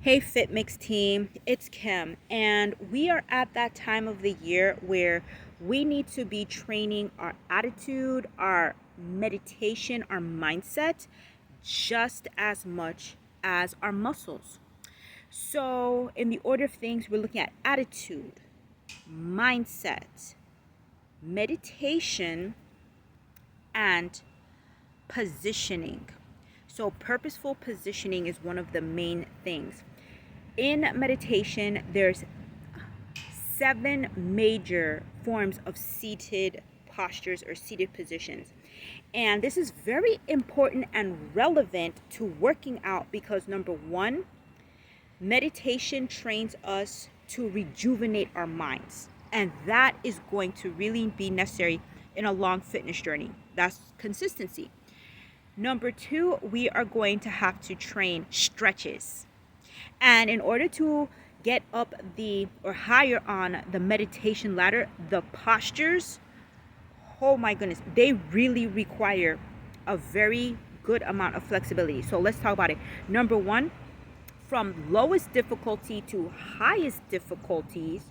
Hey Fitmix Team, it's Kim, and we are at that time of the year where we need to be training our attitude, our meditation, our mindset just as much as our muscles. So, in the order of things, we're looking at attitude, mindset, meditation, and positioning. So, purposeful positioning is one of the main things. In meditation, there's 7 major forms of seated postures or seated positions. And this is very important and relevant to working out because number one, meditation trains us to rejuvenate our minds. And that is going to really be necessary in a long fitness journey. That's consistency. Number two, we are going to have to train stretches. And in order to get up or higher on the meditation ladder, the postures, oh my goodness, they really require a very good amount of flexibility. So let's talk about it. Number one, from lowest difficulty to highest difficulties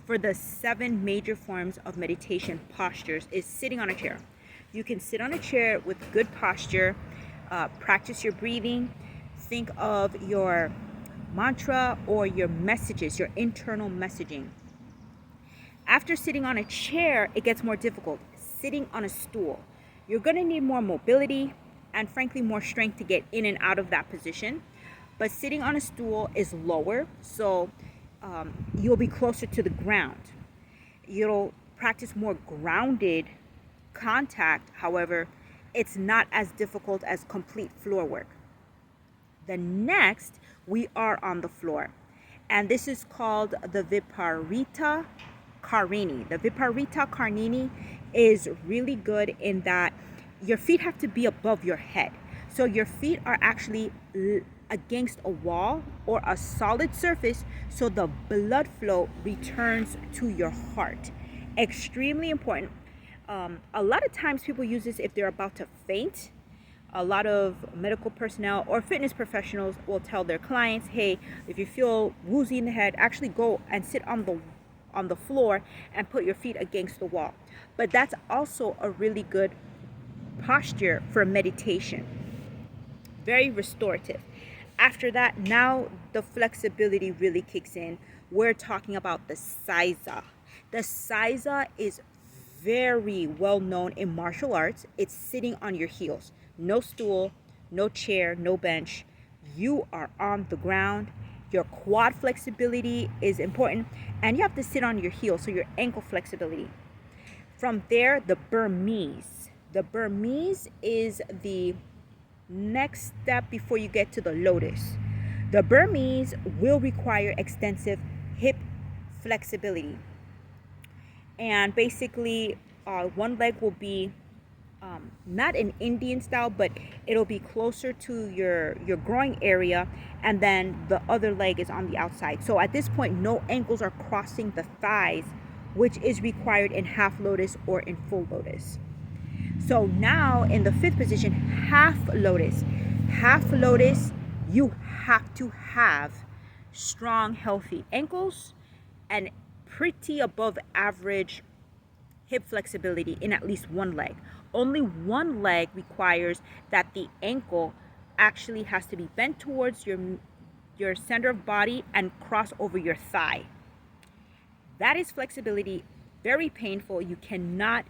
for the 7 major forms of meditation postures is sitting on a chair. You can sit on a chair with good posture, practice your breathing, think of your mantra or your messages, your internal messaging. After sitting on a chair, it gets more difficult. Sitting on a stool, you're going to need more mobility and frankly more strength to get in and out of that position. But sitting on a stool is lower, so you'll be closer to the ground. You'll practice more grounded contact. However, it's not as difficult as complete floor work. The next, we are on the floor, and this is called the Viparita Karini. The Viparita Karini is really good in that your feet have to be above your head. So your feet are actually against a wall or a solid surface so the blood flow returns to your heart. Extremely important. A lot of times people use this if they're about to faint. A lot of medical personnel or fitness professionals will tell their clients, hey, if you feel woozy in the head, actually go and sit on the floor and put your feet against the wall. But that's also a really good posture for meditation. Very restorative. After that, now the flexibility really kicks in. We're talking about the Seiza. The Seiza is very well known in martial arts. It's sitting on your heels. No stool, no chair, no bench. You are on the ground. Your quad flexibility is important, and you have to sit on your heels, so your ankle flexibility. From there, the Burmese. The Burmese is the next step before you get to the Lotus. The Burmese will require extensive hip flexibility. And basically, one leg will be not an Indian style, but it'll be closer to your groin area, and then the other leg is on the outside. So at this point, no ankles are crossing the thighs, which is required in Half Lotus or in Full Lotus. So now in the 5th position, Half Lotus. Half Lotus, you have to have strong, healthy ankles and pretty above average hip flexibility in at least one leg. Only one leg requires that the ankle actually has to be bent towards your center of body and cross over your thigh. That is flexibility, very painful. You cannot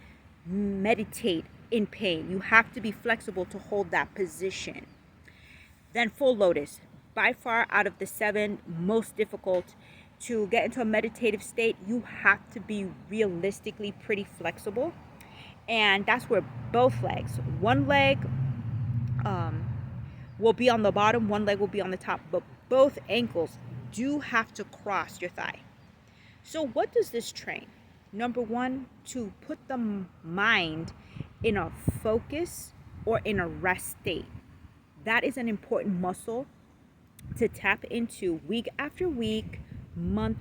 meditate in pain. You have to be flexible to hold that position. Then Full Lotus, by far out of the 7 most difficult. To get into a meditative state, you have to be realistically pretty flexible. And that's where both legs, one leg will be on the bottom, one leg will be on the top, but both ankles do have to cross your thigh. So what does this train? Number one, to put the mind in a focus or in a rest state. That is an important muscle to tap into week after week, month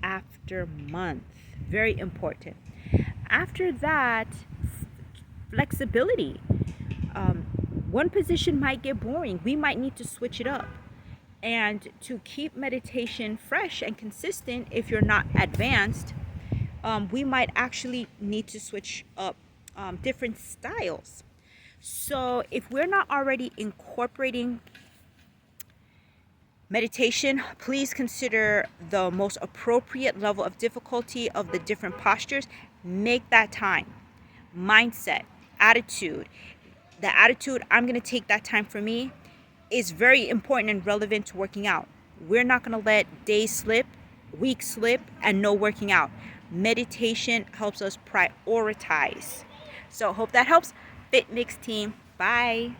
after month. Very important. After that, flexibility. One position might get boring. We might need to switch it up. And to keep meditation fresh and consistent, if you're not advanced, we might actually need to switch up different styles. So if we're not already incorporating meditation, please consider the most appropriate level of difficulty of the different postures. Make that time. Mindset, attitude. The attitude, I'm going to take that time for me, is very important and relevant to working out. We're not going to let days slip, weeks slip, and no working out. Meditation helps us prioritize. So hope that helps. Fitmix team. Bye.